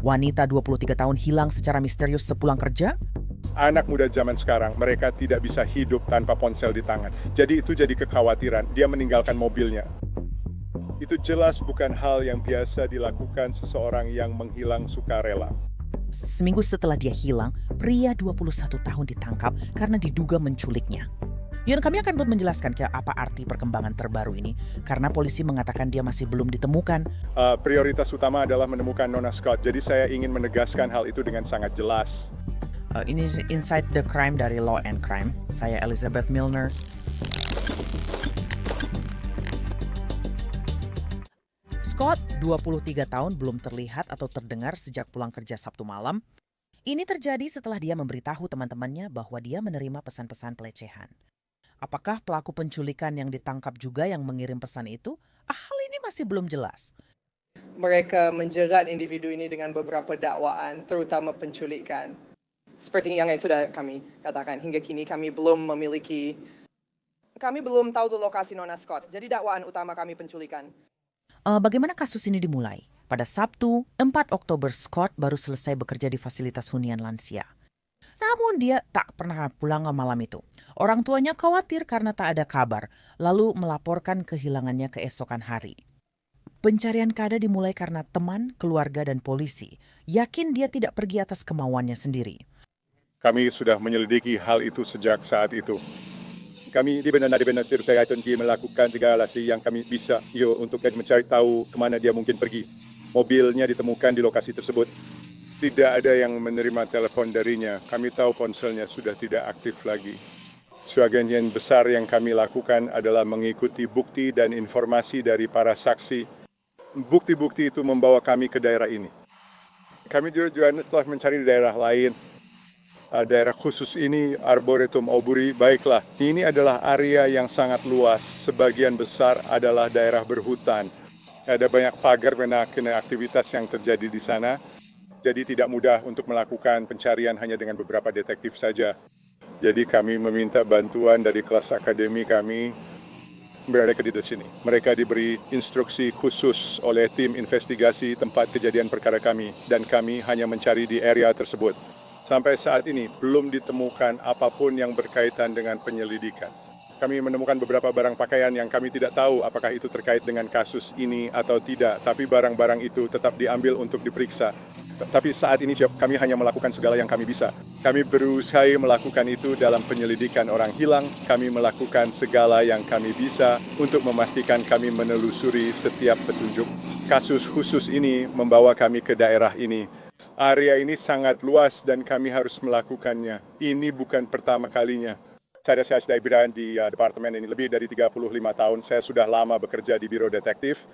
Wanita 23 tahun hilang secara misterius sepulang kerja? Anak muda zaman sekarang, mereka tidak bisa hidup tanpa ponsel di tangan. Jadi itu jadi kekhawatiran, dia meninggalkan mobilnya. Itu jelas bukan hal yang biasa dilakukan seseorang yang menghilang sukarela. Seminggu setelah dia hilang, pria 21 tahun ditangkap karena diduga menculiknya. Yun, kami akan menjelaskan apa arti perkembangan terbaru ini, karena polisi mengatakan dia masih belum ditemukan. Prioritas utama adalah menemukan Nona Scott, jadi saya ingin menegaskan hal itu dengan sangat jelas. Ini Inside the Crime dari Law and Crime. Saya Elizabeth Milner. Scott, 23 tahun, belum terlihat atau terdengar sejak pulang kerja Sabtu malam. Ini terjadi setelah dia memberitahu teman-temannya bahwa dia menerima pesan-pesan pelecehan. Apakah pelaku penculikan yang ditangkap juga yang mengirim pesan itu? Hal ini masih belum jelas. Mereka menjerat individu ini dengan beberapa dakwaan, terutama penculikan. Seperti yang sudah kami katakan, hingga kini kami belum tahu lokasi Nona Scott. Jadi dakwaan utama kami penculikan. Bagaimana kasus ini dimulai? Pada Sabtu, 4 Oktober, Scott baru selesai bekerja di fasilitas hunian lansia. Namun dia tak pernah pulang malam itu. Orang tuanya khawatir karena tak ada kabar, lalu melaporkan kehilangannya keesokan hari. Pencarian Kada dimulai karena teman, keluarga, dan polisi yakin dia tidak pergi atas kemauannya sendiri. Kami sudah menyelidiki hal itu sejak saat itu. Kami di benar melakukan segala yang kami bisa untuk mencari tahu kemana dia mungkin pergi. Mobilnya ditemukan di lokasi tersebut. Tidak ada yang menerima telepon darinya. Kami tahu ponselnya sudah tidak aktif lagi. Sebagian besar yang kami lakukan adalah mengikuti bukti dan informasi dari para saksi. Bukti-bukti itu membawa kami ke daerah ini. Kami juga telah mencari daerah lain. Daerah khusus ini, Arboretum Aubury, baiklah. Ini adalah area yang sangat luas. Sebagian besar adalah daerah berhutan. Ada banyak pagar kena aktivitas yang terjadi di sana. Jadi tidak mudah untuk melakukan pencarian hanya dengan beberapa detektif saja. Jadi kami meminta bantuan dari kelas akademi kami berada di sini. Mereka diberi instruksi khusus oleh tim investigasi tempat kejadian perkara kami. Dan kami hanya mencari di area tersebut. Sampai saat ini belum ditemukan apapun yang berkaitan dengan penyelidikan. Kami menemukan beberapa barang pakaian yang kami tidak tahu apakah itu terkait dengan kasus ini atau tidak. Tapi barang-barang itu tetap diambil untuk diperiksa. Tapi saat ini kami hanya melakukan segala yang kami bisa. Kami berusaha melakukan itu dalam penyelidikan orang hilang. Kami melakukan segala yang kami bisa untuk memastikan kami menelusuri setiap petunjuk. Kasus khusus ini membawa kami ke daerah ini. Area ini sangat luas dan kami harus melakukannya. Ini bukan pertama kalinya. Saya sudah berada di departemen ini lebih dari 35 tahun. Saya sudah lama bekerja di Biro Detektif.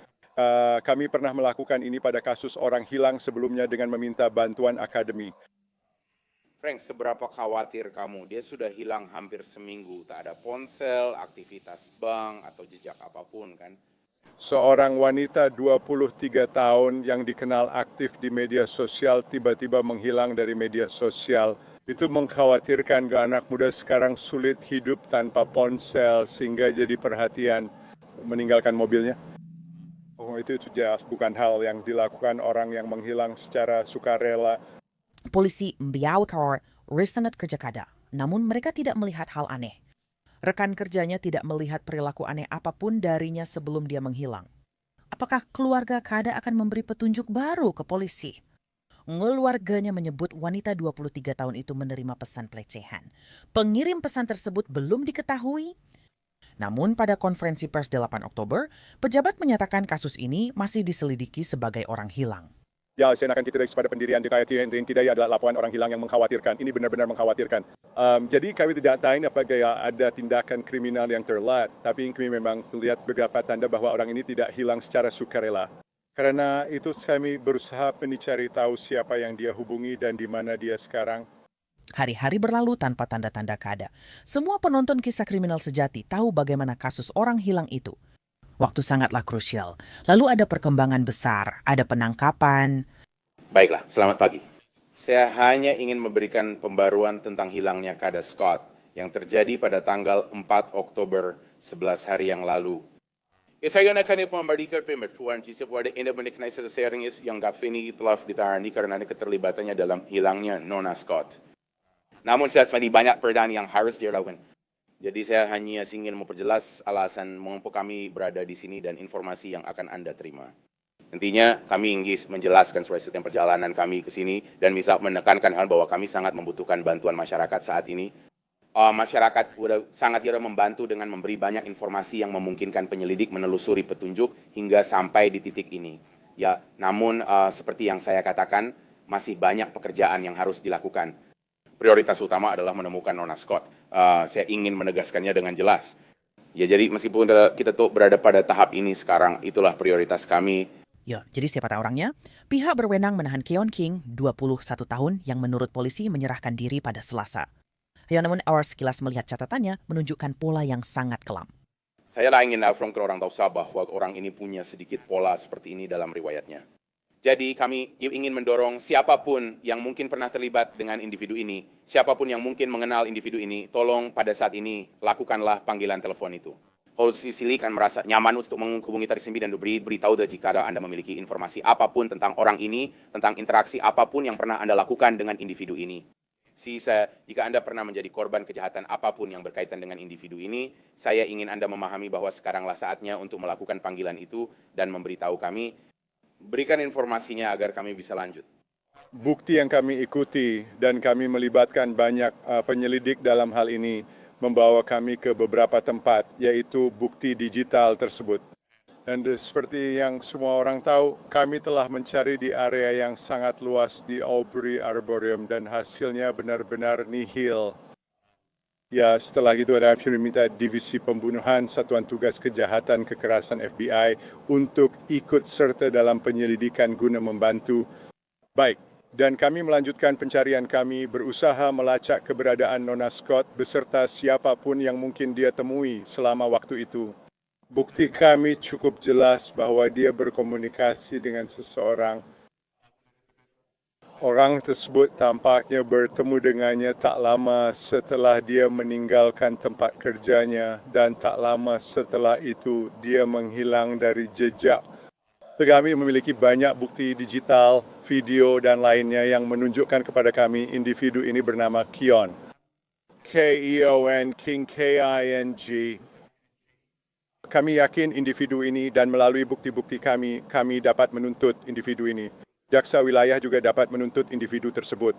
Kami pernah melakukan ini pada kasus orang hilang sebelumnya dengan meminta bantuan akademi. Frank, seberapa khawatir kamu? Dia sudah hilang hampir seminggu, tak ada ponsel, aktivitas bank, atau jejak apapun kan? Seorang wanita 23 tahun yang dikenal aktif di media sosial tiba-tiba menghilang dari media sosial. Itu mengkhawatirkan ke anak muda sekarang sulit hidup tanpa ponsel sehingga jadi perhatian meninggalkan mobilnya. Itu jelas bukan hal yang dilakukan orang yang menghilang secara sukarela. Polisi membiarkan Risenet kerja Kada, namun mereka tidak melihat hal aneh. Rekan kerjanya tidak melihat perilaku aneh apapun darinya sebelum dia menghilang. Apakah keluarga Kada akan memberi petunjuk baru ke polisi? Keluarganya menyebut wanita 23 tahun itu menerima pesan pelecehan. Pengirim pesan tersebut belum diketahui. Namun pada konferensi pers 8 Oktober, pejabat menyatakan kasus ini masih diselidiki sebagai orang hilang. Ya, saya akan kita pada pendirian yang tidak adalah laporan orang hilang yang mengkhawatirkan. Ini benar-benar mengkhawatirkan. Jadi kami tidak tahu apakah ada tindakan kriminal yang terlihat, tapi kami memang melihat beberapa tanda bahwa orang ini tidak hilang secara sukarela. Karena itu kami berusaha mencari tahu siapa yang dia hubungi dan di mana dia sekarang. Hari-hari berlalu tanpa tanda-tanda Kada. Semua penonton kisah kriminal sejati tahu bagaimana kasus orang hilang itu. Waktu sangatlah krusial. Lalu ada perkembangan besar, ada penangkapan. Baiklah, selamat pagi. Saya hanya ingin memberikan pembaruan tentang hilangnya Kada Scott yang terjadi pada tanggal 4 Oktober 11 hari yang lalu. Saya akan memberikan pemberitahuan jika pada anda mengenai sharing is yang Gaffini telah ditangani karena keterlibatannya dalam hilangnya Nona Scott. Namun saya masih banyak perbedaan yang harus dilakukan. Jadi saya hanya ingin memperjelas alasan mengapa kami berada di sini dan informasi yang akan Anda terima. Intinya kami ingin menjelaskan sistem perjalanan kami ke sini dan bisa menekankan hal bahwa kami sangat membutuhkan bantuan masyarakat saat ini. Masyarakat sudah sangat membantu dengan memberi banyak informasi yang memungkinkan penyelidik menelusuri petunjuk hingga sampai di titik ini. Ya, namun seperti yang saya katakan, masih banyak pekerjaan yang harus dilakukan. Prioritas utama adalah menemukan Nona Scott. Saya ingin menegaskannya dengan jelas. Ya, jadi meskipun kita tuh berada pada tahap ini sekarang, itulah prioritas kami. Ya, jadi siapa tahu orangnya? Pihak berwenang menahan Keon King, 21 tahun, yang menurut polisi menyerahkan diri pada Selasa. Ya, namun Our sekilas melihat catatannya menunjukkan pola yang sangat kelam. Saya ingin ke orang tahu bahwa orang ini punya sedikit pola seperti ini dalam riwayatnya. Jadi kami ingin mendorong siapapun yang mungkin pernah terlibat dengan individu ini, siapapun yang mungkin mengenal individu ini, tolong pada saat ini lakukanlah panggilan telepon itu. Kalau Sisili kan merasa nyaman untuk menghubungi Tarisimbi dan beritahu jika Anda memiliki informasi apapun tentang orang ini, tentang interaksi apapun yang pernah Anda lakukan dengan individu ini. Jika Anda pernah menjadi korban kejahatan apapun yang berkaitan dengan individu ini, saya ingin Anda memahami bahwa sekaranglah saatnya untuk melakukan panggilan itu dan memberitahu kami, berikan informasinya agar kami bisa lanjut. Bukti yang kami ikuti dan kami melibatkan banyak penyelidik dalam hal ini membawa kami ke beberapa tempat, yaitu bukti digital tersebut. Dan seperti yang semua orang tahu, kami telah mencari di area yang sangat luas di Aubrey Arboretum dan hasilnya benar-benar nihil. Ya, setelah itu kami meminta Divisi Pembunuhan Satuan Tugas Kejahatan Kekerasan FBI untuk ikut serta dalam penyelidikan guna membantu. Baik, dan kami melanjutkan pencarian kami berusaha melacak keberadaan Nona Scott beserta siapapun yang mungkin dia temui selama waktu itu. Bukti kami cukup jelas bahwa dia berkomunikasi dengan seseorang. Orang tersebut tampaknya bertemu dengannya tak lama setelah dia meninggalkan tempat kerjanya dan tak lama setelah itu dia menghilang dari jejak. Kami memiliki banyak bukti digital, video dan lainnya yang menunjukkan kepada kami individu ini bernama Keon. K-E-O-N, King K-I-N-G. Kami yakin individu ini dan melalui bukti-bukti kami dapat menuntut individu ini. Jaksa wilayah juga dapat menuntut individu tersebut.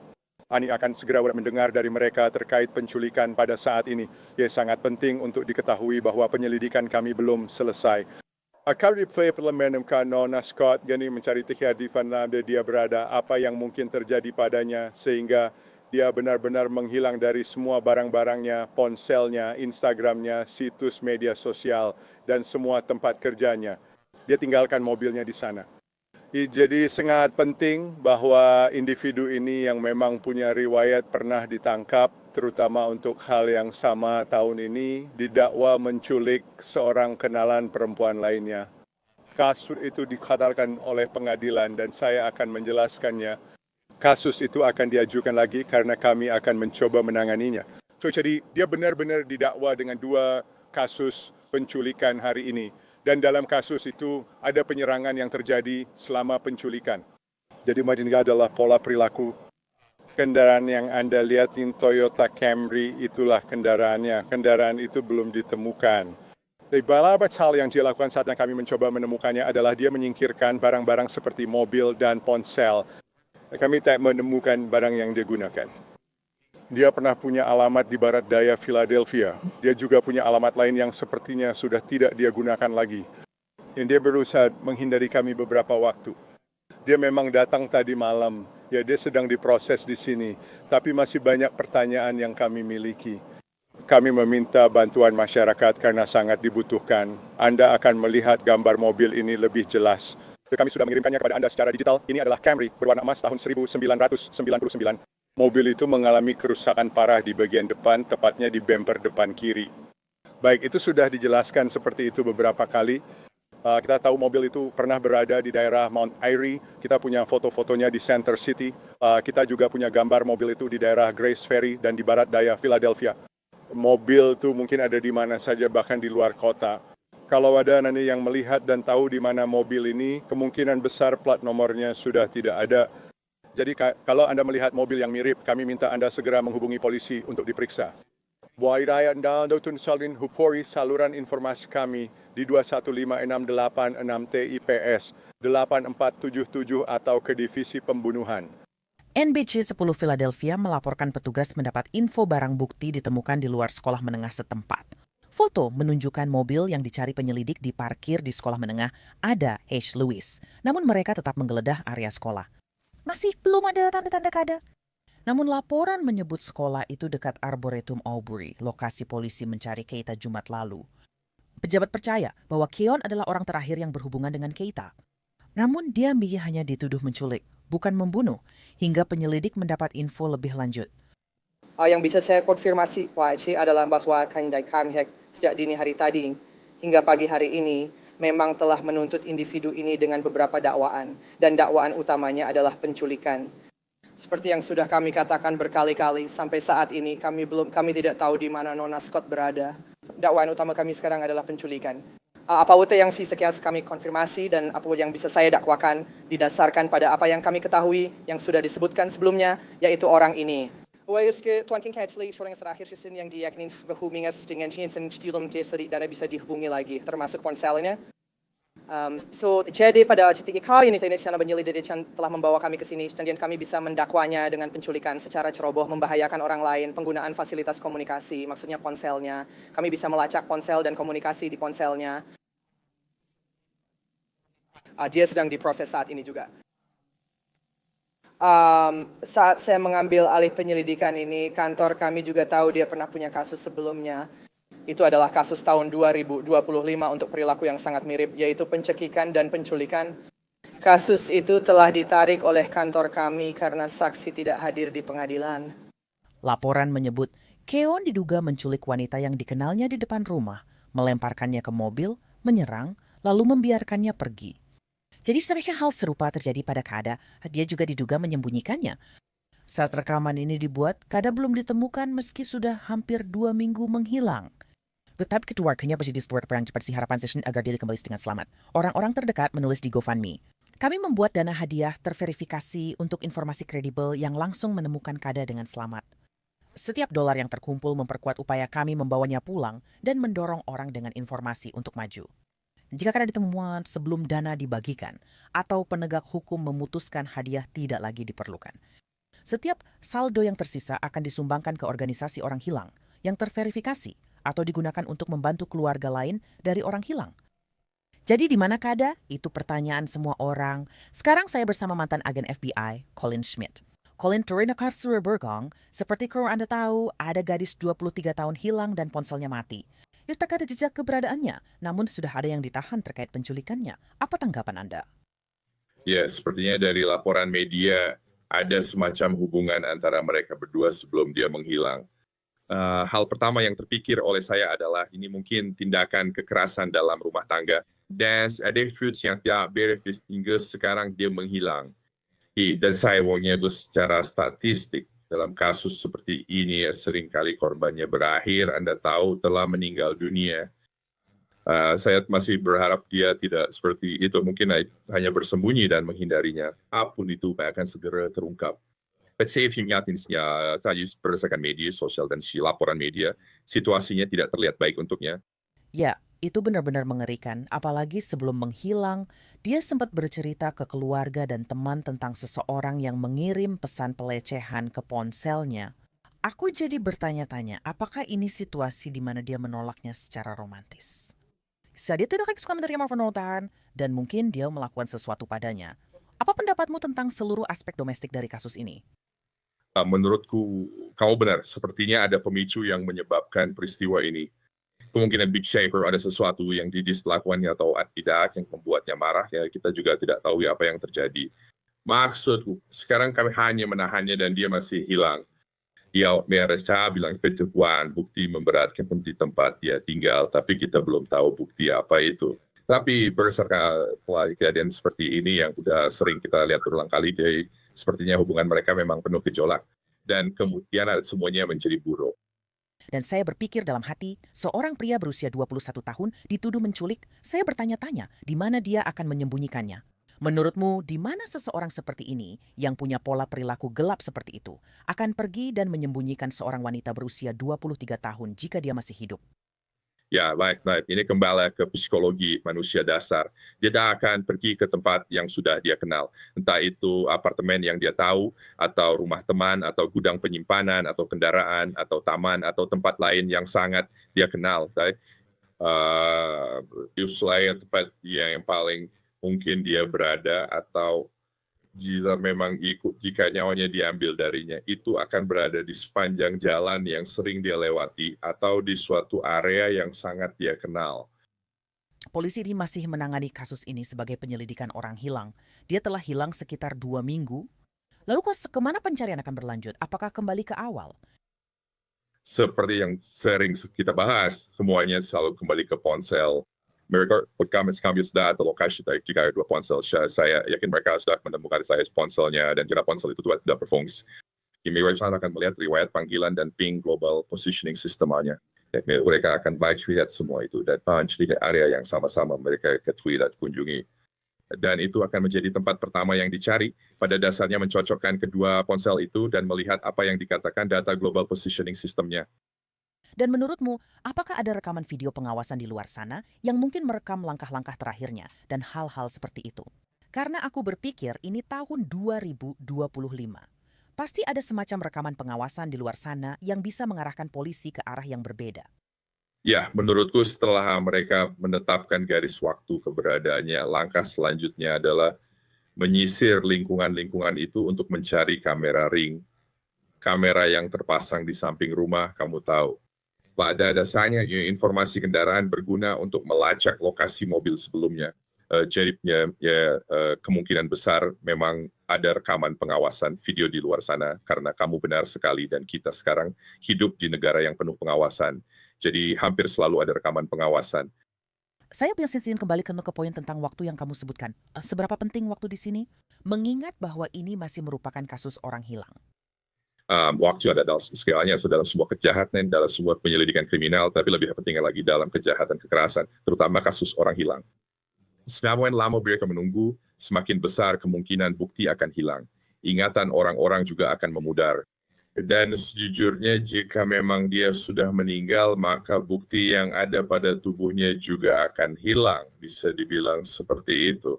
Ani akan segera mendengar dari mereka terkait penculikan pada saat ini. Ia sangat penting untuk diketahui bahwa penyelidikan kami belum selesai. Kami menemukan Nona Scott, jadi mencari tahu di mana dia berada, apa yang mungkin terjadi padanya sehingga dia benar-benar menghilang dari semua barang-barangnya, ponselnya, Instagramnya, situs media sosial, dan semua tempat kerjanya. Dia tinggalkan mobilnya di sana. Jadi sangat penting bahwa individu ini yang memang punya riwayat pernah ditangkap, terutama untuk hal yang sama tahun ini, didakwa menculik seorang kenalan perempuan lainnya. Kasus itu dikatakan oleh pengadilan dan saya akan menjelaskannya. Kasus itu akan diajukan lagi karena kami akan mencoba menanganinya. Jadi dia benar-benar didakwa dengan 2 kasus penculikan hari ini. Dan dalam kasus itu ada penyerangan yang terjadi selama penculikan. Jadi ini adalah pola perilaku. Kendaraan yang Anda lihat ini Toyota Camry, itulah kendaraannya. Kendaraan itu belum ditemukan. Dari beberapa hal yang dia lakukan saat yang kami mencoba menemukannya adalah dia menyingkirkan barang-barang seperti mobil dan ponsel. Kami tak menemukan barang yang dia gunakan. Dia pernah punya alamat di barat daya Philadelphia. Dia juga punya alamat lain yang sepertinya sudah tidak dia gunakan lagi. Dan dia berusaha menghindari kami beberapa waktu. Dia memang datang tadi malam. Ya, dia sedang diproses di sini. Tapi masih banyak pertanyaan yang kami miliki. Kami meminta bantuan masyarakat karena sangat dibutuhkan. Anda akan melihat gambar mobil ini lebih jelas. Kami sudah mengirimkannya kepada Anda secara digital. Ini adalah Camry berwarna emas tahun 1999. Mobil itu mengalami kerusakan parah di bagian depan, tepatnya di bumper depan kiri. Baik, itu sudah dijelaskan seperti itu beberapa kali. Kita tahu mobil itu pernah berada di daerah Mount Airy. Kita punya foto-fotonya di Center City. Kita juga punya gambar mobil itu di daerah Grace Ferry dan di barat daya Philadelphia. Mobil itu mungkin ada di mana saja, bahkan di luar kota. Kalau ada nanti yang melihat dan tahu di mana mobil ini, kemungkinan besar plat nomornya sudah tidak ada. Jadi kalau Anda melihat mobil yang mirip, kami minta Anda segera menghubungi polisi untuk diperiksa. Buat Anda Dautun Salin hubungi saluran informasi kami di 2156886 TIPS 8477 atau ke Divisi Pembunuhan. NBC 10 Philadelphia melaporkan petugas mendapat info barang bukti ditemukan di luar sekolah menengah setempat. Foto menunjukkan mobil yang dicari penyelidik di parkir di sekolah menengah ada H. Lewis. Namun mereka tetap menggeledah area sekolah. Masih belum ada tanda-tanda kada. Namun laporan menyebut sekolah itu dekat Arboretum Aubrey, lokasi polisi mencari Keita Jumat lalu. Pejabat percaya bahwa Keon adalah orang terakhir yang berhubungan dengan Keita. Namun dia hanya dituduh menculik, bukan membunuh, hingga penyelidik mendapat info lebih lanjut. Yang bisa saya konfirmasi, Pak Aceh, adalah bahwa kami sejak dini hari tadi hingga pagi hari ini memang telah menuntut individu ini dengan beberapa dakwaan. Dan dakwaan utamanya adalah penculikan. Seperti yang sudah kami katakan berkali-kali, sampai saat ini kami tidak tahu di mana Nona Scott berada. Dakwaan utama kami sekarang adalah penculikan. Apa yang bisa kami konfirmasi dan apa yang bisa saya dakwakan didasarkan pada apa yang kami ketahui yang sudah disebutkan sebelumnya, yaitu orang ini. Tuan King Hadley, seorang yang terakhir yang diyakini berhubungan dengan Jensen Stilum dan bisa dihubungi lagi, termasuk ponselnya. Jadi pada titik kali ini saya penyelidik telah membawa kami ke sini dan kami bisa mendakwanya dengan penculikan secara ceroboh, membahayakan orang lain, penggunaan fasilitas komunikasi, maksudnya ponselnya. Kami bisa melacak ponsel dan komunikasi di ponselnya. Dia sedang diproses saat ini juga. Saat saya mengambil alih penyelidikan ini, kantor kami juga tahu dia pernah punya kasus sebelumnya. Itu adalah kasus tahun 2025 untuk perilaku yang sangat mirip, yaitu pencekikan dan penculikan. Kasus itu telah ditarik oleh kantor kami karena saksi tidak hadir di pengadilan. Laporan menyebut Keon diduga menculik wanita yang dikenalnya di depan rumah, melemparkannya ke mobil, menyerang, lalu membiarkannya pergi. Jadi sebenarnya hal serupa terjadi pada Kada, dia juga diduga menyembunyikannya. Saat rekaman ini dibuat, Kada belum ditemukan meski sudah hampir 2 minggu menghilang. Tetapi keluarganya bersedia support perang cepat si harapan session agar dia kembali dengan selamat. Orang-orang terdekat menulis di GoFundMe. Kami membuat dana hadiah terverifikasi untuk informasi kredibel yang langsung menemukan Kada dengan selamat. Setiap dolar yang terkumpul memperkuat upaya kami membawanya pulang dan mendorong orang dengan informasi untuk maju. Jika Kada ditemukan sebelum dana dibagikan atau penegak hukum memutuskan hadiah tidak lagi diperlukan. Setiap saldo yang tersisa akan disumbangkan ke organisasi orang hilang yang terverifikasi atau digunakan untuk membantu keluarga lain dari orang hilang. Jadi di mana Kada? Itu pertanyaan semua orang. Sekarang saya bersama mantan agen FBI, Colin Schmidt. Colin turun ke Bergong, seperti kalau Anda tahu, ada gadis 23 tahun hilang dan ponselnya mati. Itu tak ada jejak keberadaannya, namun sudah ada yang ditahan terkait penculikannya. Apa tanggapan Anda? Ya, sepertinya dari laporan media ada semacam hubungan antara mereka berdua sebelum dia menghilang. Hal pertama yang terpikir oleh saya adalah ini mungkin tindakan kekerasan dalam rumah tangga. Dan ada fruits yang tidak beres hingga sekarang dia menghilang. Dan saya menyebut secara statistik dalam kasus seperti ini seringkali korbannya berakhir, Anda tahu, telah meninggal dunia. Saya masih berharap dia tidak seperti itu, mungkin hanya bersembunyi dan menghindarinya. Apapun itu akan segera terungkap. But saya ingatin saya berdasarkan media sosial dan laporan media, situasinya tidak terlihat baik untuknya. Ya, itu benar-benar mengerikan. Apalagi sebelum menghilang, dia sempat bercerita ke keluarga dan teman tentang seseorang yang mengirim pesan pelecehan ke ponselnya. Aku jadi bertanya-tanya, apakah ini situasi di mana dia menolaknya secara romantis? Dia tidak suka menerima penolakan dan mungkin dia melakukan sesuatu padanya. Apa pendapatmu tentang seluruh aspek domestik dari kasus ini? Menurutku, kamu benar. Sepertinya ada pemicu yang menyebabkan peristiwa ini. Kemungkinan Big Shaker ada sesuatu yang dilakukannya atau tidak yang membuatnya marah. Ya, kita juga tidak tahu apa yang terjadi. Maksudku, sekarang kami hanya menahannya dan dia masih hilang. Ya, mereka bilang petualang bukti memberatkan di tempat dia tinggal, tapi kita belum tahu bukti apa itu. Tapi berdasarkan kejadian seperti ini yang sudah sering kita lihat berulang kali, jadi sepertinya hubungan mereka memang penuh gejolak. Dan kemudian semuanya menjadi buruk. Dan saya berpikir dalam hati, seorang pria berusia 21 tahun dituduh menculik, saya bertanya-tanya di mana dia akan menyembunyikannya. Menurutmu, di mana seseorang seperti ini yang punya pola perilaku gelap seperti itu akan pergi dan menyembunyikan seorang wanita berusia 23 tahun jika dia masih hidup? Ya, baik. Ini kembali ke psikologi manusia dasar. Dia tak akan pergi ke tempat yang sudah dia kenal. Entah itu apartemen yang dia tahu, atau rumah teman, atau gudang penyimpanan, atau kendaraan, atau taman, atau tempat lain yang sangat dia kenal. Selain tempat yang paling mungkin dia berada, atau jika memang jika nyawanya diambil darinya, itu akan berada di sepanjang jalan yang sering dia lewati atau di suatu area yang sangat dia kenal. Polisi ini masih menangani kasus ini sebagai penyelidikan orang hilang. Dia telah hilang sekitar 2 minggu. Lalu kemana pencarian akan berlanjut? Apakah kembali ke awal? Seperti yang sering kita bahas, semuanya selalu kembali ke ponsel. Mereka kami sudah atau lokasi dari jika dua ponsel. Saya yakin mereka sudah menemukan saya ponselnya dan jika ponsel itu tidak berfungsi. Immigration akan melihat riwayat panggilan dan ping global positioning sistemnya. Mereka akan lihat semua itu dan mencari area yang sama-sama mereka ketahui dan kunjungi. Dan itu akan menjadi tempat pertama yang dicari. Pada dasarnya mencocokkan kedua ponsel itu dan melihat apa yang dikatakan data global positioning sistemnya. Dan menurutmu, apakah ada rekaman video pengawasan di luar sana yang mungkin merekam langkah-langkah terakhirnya dan hal-hal seperti itu? Karena aku berpikir ini tahun 2025. Pasti ada semacam rekaman pengawasan di luar sana yang bisa mengarahkan polisi ke arah yang berbeda. Ya, menurutku setelah mereka menetapkan garis waktu keberadaannya, langkah selanjutnya adalah menyisir lingkungan-lingkungan itu untuk mencari kamera ring. Kamera yang terpasang di samping rumah, kamu tahu. Pada dasarnya, informasi kendaraan berguna untuk melacak lokasi mobil sebelumnya. Jadi kemungkinan besar memang ada rekaman pengawasan video di luar sana karena kamu benar sekali dan kita sekarang hidup di negara yang penuh pengawasan. Jadi hampir selalu ada rekaman pengawasan. Saya ingin kembali ke poin tentang waktu yang kamu sebutkan. Seberapa penting waktu di sini? Mengingat bahwa ini masih merupakan kasus orang hilang. Waktu ada dalam segalanya, dalam sebuah kejahatan, dalam sebuah penyelidikan kriminal, tapi lebih pentingnya lagi dalam kejahatan kekerasan, terutama kasus orang hilang. Semakin lama mereka menunggu, semakin besar kemungkinan bukti akan hilang. Ingatan orang-orang juga akan memudar. Dan sejujurnya jika memang dia sudah meninggal, maka bukti yang ada pada tubuhnya juga akan hilang. Bisa dibilang seperti itu.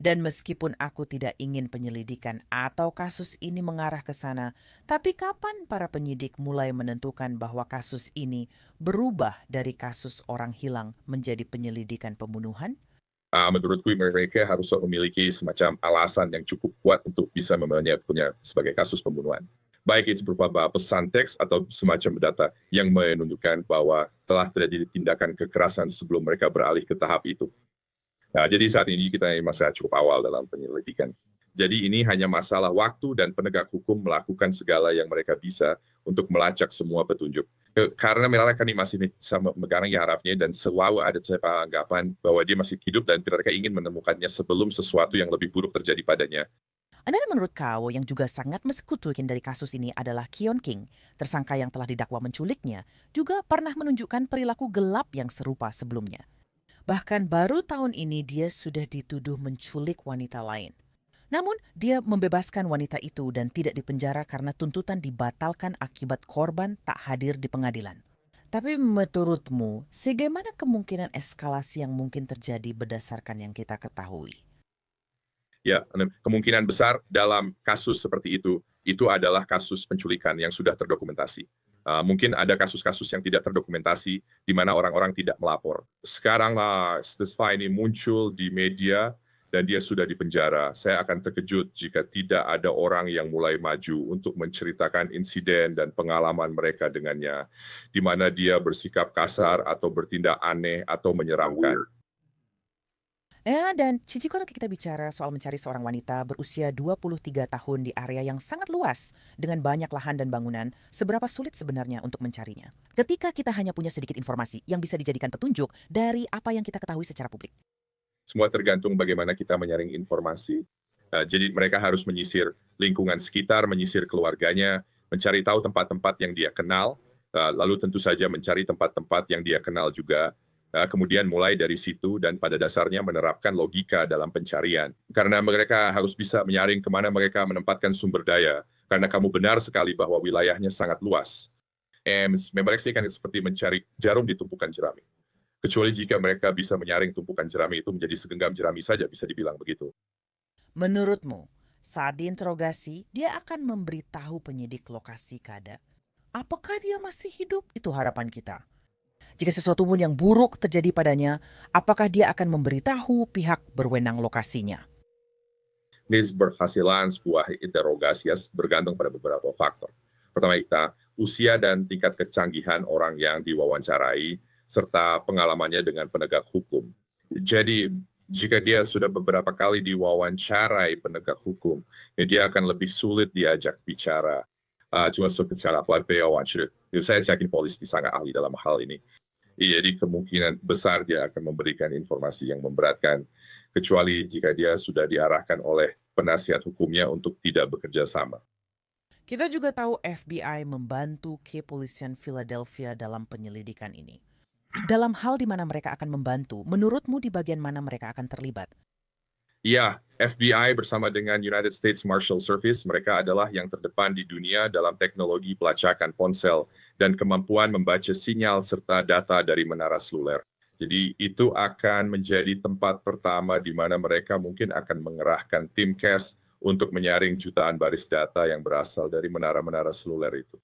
Dan meskipun aku tidak ingin penyelidikan atau kasus ini mengarah ke sana, tapi kapan para penyidik mulai menentukan bahwa kasus ini berubah dari kasus orang hilang menjadi penyelidikan pembunuhan? Menurutku mereka harus memiliki semacam alasan yang cukup kuat untuk bisa punya sebagai kasus pembunuhan. Baik itu berupa pesan teks atau semacam data yang menunjukkan bahwa telah terjadi tindakan kekerasan sebelum mereka beralih ke tahap itu. Nah, jadi saat ini kita masih cukup awal dalam penyelidikan. Jadi ini hanya masalah waktu dan penegak hukum melakukan segala yang mereka bisa untuk melacak semua petunjuk. Karena mereka masih sama megang harapnya dan selalu ada anggapan bahwa dia masih hidup dan mereka ingin menemukannya sebelum sesuatu yang lebih buruk terjadi padanya. Dan menurut kau yang juga sangat mensekutukan dari kasus ini adalah Keon King, tersangka yang telah didakwa menculiknya, juga pernah menunjukkan perilaku gelap yang serupa sebelumnya. Bahkan baru tahun ini dia sudah dituduh menculik wanita lain. Namun dia membebaskan wanita itu dan tidak dipenjara karena tuntutan dibatalkan akibat korban tak hadir di pengadilan. Tapi menurutmu, bagaimana kemungkinan eskalasi yang mungkin terjadi berdasarkan yang kita ketahui? Ya, kemungkinan besar dalam kasus seperti itu adalah kasus penculikan yang sudah terdokumentasi. Mungkin ada kasus-kasus yang tidak terdokumentasi di mana orang-orang tidak melapor. Sekarang Stisfa ini muncul di media dan dia sudah dipenjara. Saya akan terkejut jika tidak ada orang yang mulai maju untuk menceritakan insiden dan pengalaman mereka dengannya, di mana dia bersikap kasar atau bertindak aneh atau menyeramkan. Dan Cici, kalau kita bicara soal mencari seorang wanita berusia 23 tahun di area yang sangat luas dengan banyak lahan dan bangunan, seberapa sulit sebenarnya untuk mencarinya? Ketika kita hanya punya sedikit informasi yang bisa dijadikan petunjuk dari apa yang kita ketahui secara publik. Semua tergantung bagaimana kita menyaring informasi. Jadi mereka harus menyisir lingkungan sekitar, menyisir keluarganya, mencari tahu tempat-tempat yang dia kenal, Lalu tentu saja mencari tempat-tempat yang dia kenal juga, kemudian mulai dari situ dan pada dasarnya menerapkan logika dalam pencarian. Karena mereka harus bisa menyaring kemana mereka menempatkan sumber daya, karena kamu benar sekali bahwa wilayahnya sangat luas. Mereka kan seperti mencari jarum di tumpukan jerami. Kecuali jika mereka bisa menyaring tumpukan jerami itu menjadi segenggam jerami saja, bisa dibilang begitu. Menurutmu, saat diinterogasi, dia akan memberitahu penyidik lokasi Kada. Apakah dia masih hidup? Itu harapan kita. Jika sesuatu pun yang buruk terjadi padanya, apakah dia akan memberitahu pihak berwenang lokasinya? Keberhasilan sebuah interogasi bergantung pada beberapa faktor. Pertama, usia dan tingkat kecanggihan orang yang diwawancarai, serta pengalamannya dengan penegak hukum. Jadi, jika dia sudah beberapa kali diwawancarai penegak hukum, dia akan lebih sulit diajak bicara. Cuma secara saya yakin polisi sangat ahli dalam hal ini. Jadi kemungkinan besar dia akan memberikan informasi yang memberatkan, kecuali jika dia sudah diarahkan oleh penasihat hukumnya untuk tidak bekerja sama. Kita juga tahu FBI membantu kepolisian Philadelphia dalam penyelidikan ini. Dalam hal di mana mereka akan membantu, menurutmu di bagian mana mereka akan terlibat? Ya, FBI bersama dengan United States Marshal Service, mereka adalah yang terdepan di dunia dalam teknologi pelacakan ponsel dan kemampuan membaca sinyal serta data dari menara seluler. Jadi itu akan menjadi tempat pertama di mana mereka mungkin akan mengerahkan tim CAS untuk menyaring jutaan baris data yang berasal dari menara-menara seluler itu.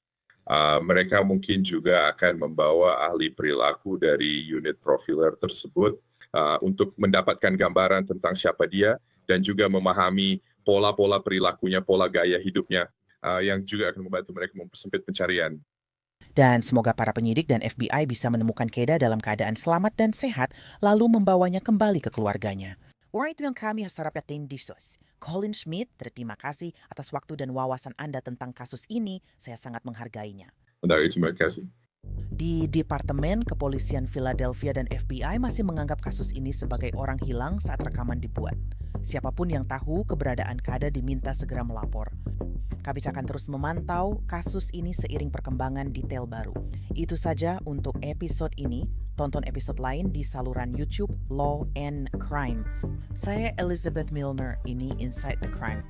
Mereka mungkin juga akan membawa ahli perilaku dari unit profiler tersebut untuk mendapatkan gambaran tentang siapa dia dan juga memahami pola-pola perilakunya, pola gaya hidupnya yang juga akan membantu mereka mempersempit pencarian. Dan semoga para penyidik dan FBI bisa menemukan Keda dalam keadaan selamat dan sehat lalu membawanya kembali ke keluarganya. Orang itu yang kami harap yakin disos. Colin Schmidt, terima kasih atas waktu dan wawasan Anda tentang kasus ini. Saya sangat menghargainya. Terima kasih. Di Departemen Kepolisian Philadelphia dan FBI masih menganggap kasus ini sebagai orang hilang saat rekaman dibuat. Siapapun yang tahu keberadaan Kada diminta segera melapor. Kami akan terus memantau kasus ini seiring perkembangan detail baru. Itu saja untuk episode ini. Tonton episode lain di saluran YouTube Law and Crime. Saya Elizabeth Milner, ini Inside the Crime.